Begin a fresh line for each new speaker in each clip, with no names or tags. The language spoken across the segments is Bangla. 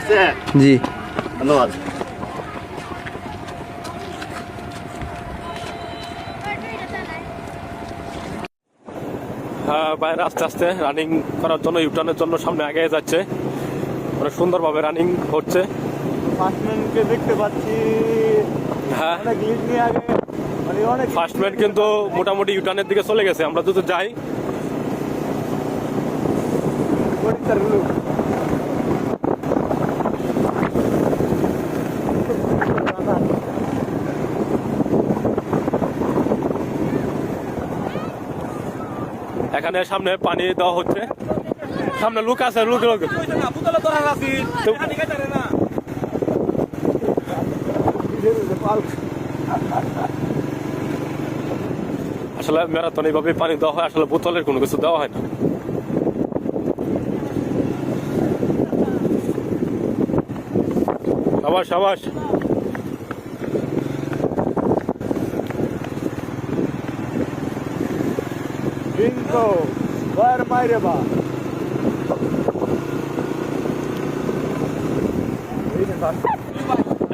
আছে?
জি
ধন্যবাদ।
হ্যাঁ, বাইরে আস্তে আস্তে রানিং করার জন্য ইউটার্নের জন্য সামনে আগে যাচ্ছে, অনেক সুন্দরভাবে রানিং হচ্ছে।
ফার্স্টম্যানকে দেখতে পাচ্ছি।
হ্যাঁ,
অনেক লিড নিয়ে আগে, মানে অনেক
ফার্স্টম্যান কিন্তু মোটামুটি ইউটার্নের দিকে চলে গেছে। আমরা যদি যাই,
পরিষ্কার গুলো
এখানে সামনে পানি দেওয়া হচ্ছে, সামনে লোক আছে, লোক লোক আসলে ম্যারাথন এইভাবে পানি দেওয়া হয়, আসলে বোতলের কোনো কিছু দেওয়া হয় না। সাবাস সাবাস।
বিঙ্গো ওয়ার মাইরে বা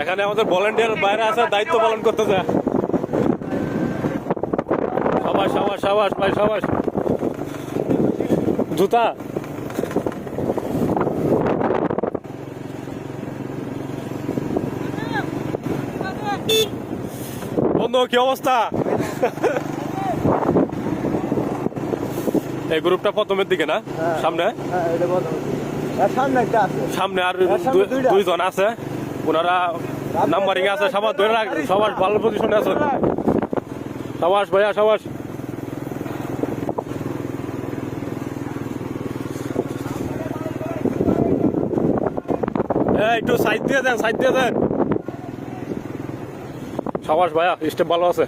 এখানে আমাদের ভলান্টিয়ার বাইরে আছে, দায়িত্ব পালন করতেছে। সাবাস সাবাস সাবাস ভাই, সাবাস। জুতা বন্ধু, কি অবস্থা? এই গ্রুপটা প্রথমের দিকে না, সামনে
হ্যাঁ, এটা বলো। সামনে একটা আছে,
সামনে আর
সামনে দুইটা।
দুইজন আছে, ওনারা নাম্বারিং আছে। সবার ধরে রাখ, সবার ভালো পজিশনে আছে। সাবাস ভাইয়া, সাবাস। একটু সাইড দিয়ে দেন, সাইড দিয়ে দেন। সাবাস ভাইয়া, স্টেপ ভালো আছে।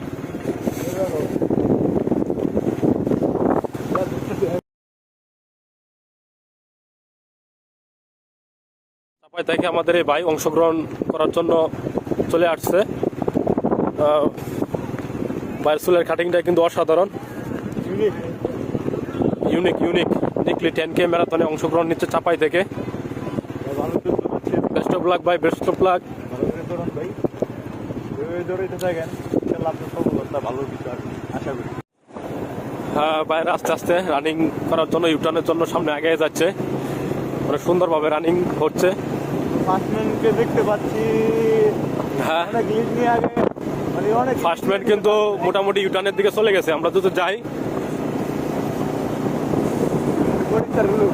চাপাই থেকে আমাদের এই ভাই অংশগ্রহণ করার জন্য চলে আসছে। ভাইয়ের চুলের কাটিংটা কিন্তু অসাধারণ, ইউনিক ইউনিক। নিকলি 10K ম্যারাথনে অংশগ্রহণ নিচ্ছে চাপাই থেকে।
ভালো যুদ্ধ হচ্ছে,
বেস্ট অফ লাক ভাই, বেস্ট অফ লাক।
ভালো করে দৌড়ান ভাই, দৌড়াইতে থাকেন, ইনশাআল্লাহ আপনার সফলতা ভালো কিছু আসবে আশা করি।
হ্যাঁ, বাইরে আস্তে আস্তে রানিং করার জন্য ইউটার্নের জন্য সামনে আগে যাচ্ছে, অনেক সুন্দরভাবে রানিং হচ্ছে।
ফার্স্টম্যানকে দেখতে পাচ্ছি।
হ্যাঁ,
অনেক লিড নিয়ে আগে, মানে অনেক
ফার্স্টম্যান কিন্তু মোটামুটি ইউটার্নের দিকে চলে গেছে। আমরা যদি যাই,
পরিষ্কার গুলো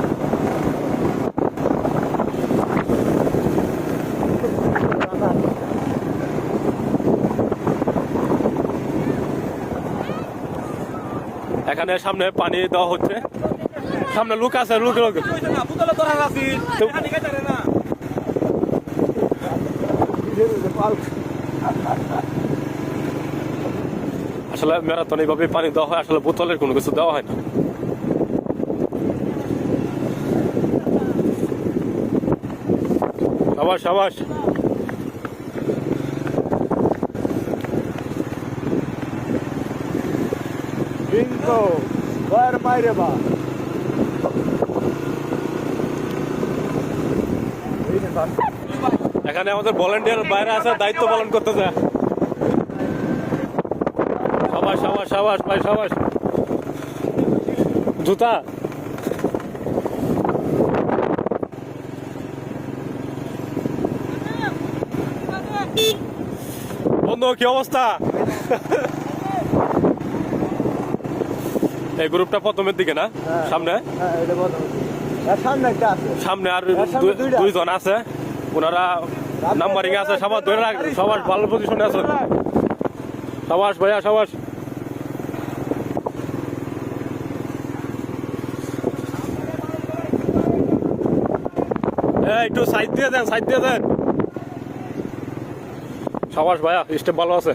এখানে সামনে পানি দেওয়া হচ্ছে, সামনে লোক আছে, লোক লোক আসলে ম্যারাথন এইভাবে পানি দেওয়া হয়, আসলে বোতলের কোনো কিছু দেওয়া হয় না। সাবাস সাবাস।
বিঙ্গো ওয়ার মাইরে বা
এখানে আমাদের ভলান্টিয়ার বাইরে আছে, দায়িত্ব পালন করতেছে। সাবাস সাবাস সাবাস ভাই, সাবাস। জুতা বন্ধু, কি অবস্থা? এই গ্রুপটা প্রথমের দিকে না, সামনে
হ্যাঁ, এটা বলো। সামনে একটা আছে,
সামনে আর
সামনে দুইটা।
দুইজন আছে, ওনারা নাম্বারিং আছে। সবার ধরে রাখ, সবার ভালো পজিশনে আছে। সাবাস ভাইয়া, সাবাস। একটু সাইড দিয়ে দেন, সাইড দিয়ে দেন। সাবাস ভাইয়া, স্টেপ ভালো আছে।